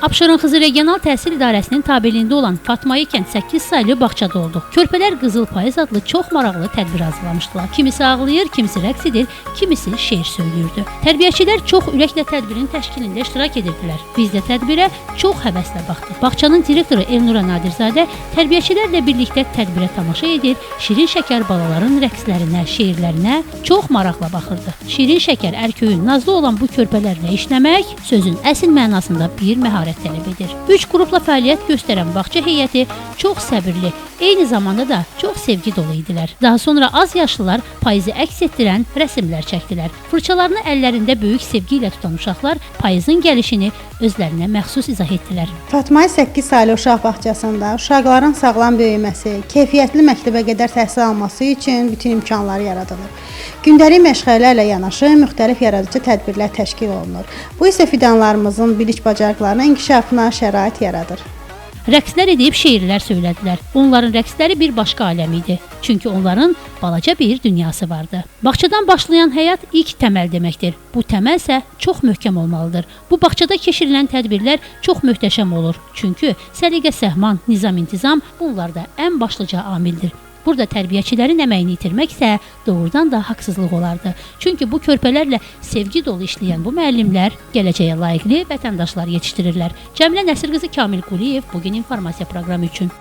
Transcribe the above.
Abşeron Xızı Regional Təhsil İdarəsinin tabeliyində olan Fatmai kənd 8 saylı bağçada olduq. Körpələr Qızıl Payız adlı çox maraqlı tədbir hazırlamışdılar. Kimisi ağlayır, kimisi rəqs edir, kimisi şeir söylüyürdü. Tərbiyəçilər çox ürəklə tədbirin təşkilində iştirak edirdilər. Biz də tədbirə çox həvəslə baxdıq. Bağçanın direktoru Elnura Nadirzadə tərbiyəçilərlə birlikdə tədbirə tamaşa edir, şirin şəkər balaların rəqslərinə, şeirlərinə çox maraqla baxırdı. Şirin şəkər ərköyün nazlı olan bu körpələrlə işləmək sözün əsl mənasında bir məharət tələb edir. 3 qrupla fəaliyyət göstərən bağça heyəti çox səbirli, eyni zamanda da çox sevgi dolu idilər. Daha sonra az yaşlılar payızı əks etdirən rəsmlər çəkdilər. Fırçalarını əllərində böyük sevgi ilə tutan uşaqlar payızın gəlişini özlərinə məxsus izah etdilər. Fatmai 8 saylı uşaq bağçasında uşaqların sağlam böyüməsi, keyfiyyətli məktəbə qədər təhsil alması üçün bütün imkanlar yaradılır. Gündəlik məşğələlərlə yanaşı müxtəlif yaradıcı tədbirlər təşkil olunur. Bu isə fidanlarımızın bilik bacarıqlarının inkişafına şərait yaradır. Rəqslər edib şeirlər söylədilər. Onların rəqsləri bir başqa aləm idi. Çünki onların balaca bir dünyası vardı. Bağçadan başlayan həyat ilk təməl deməkdir. Bu təməl isə çox möhkəm olmalıdır. Bu bağçada keçirilən tədbirlər çox möhtəşəm olur. Çünki səliqə-səhman, nizam-intizam bunlar da ən başlıca amildir. Burada tərbiyəçilərin əməyini itirmək isə doğrudan da haqsızlıq olardı. Çünki bu körpələrlə sevgi dolu işləyən bu müəllimlər gələcəyə layiqli vətəndaşlar yetişdirirlər. Cəmilə Nəsir qızı, Kamil Quliyev, Bugün İnformasiya proqramı üçün.